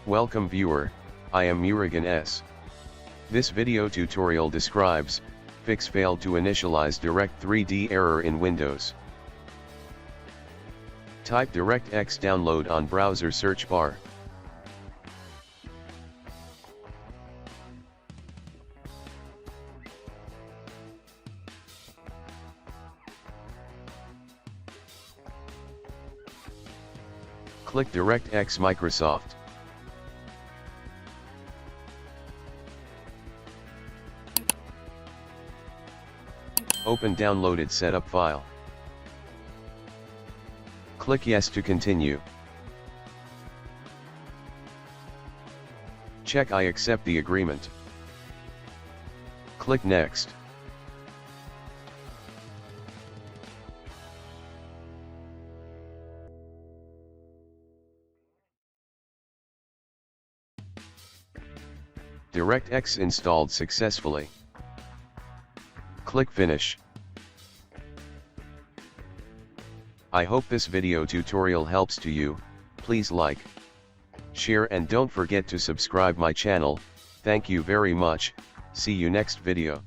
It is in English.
Welcome viewer, I am Murugan S. This video tutorial describes, fix failed to initialize Direct3D error in Windows. Type DirectX download on browser search bar. Click DirectX Microsoft. Open downloaded setup file. Click Yes to continue. Check I accept the agreement. Click Next. DirectX installed successfully. Click Finish. I hope this video tutorial helps to you. Please like, share and don't forget to subscribe my channel. Thank you very much. See you next video.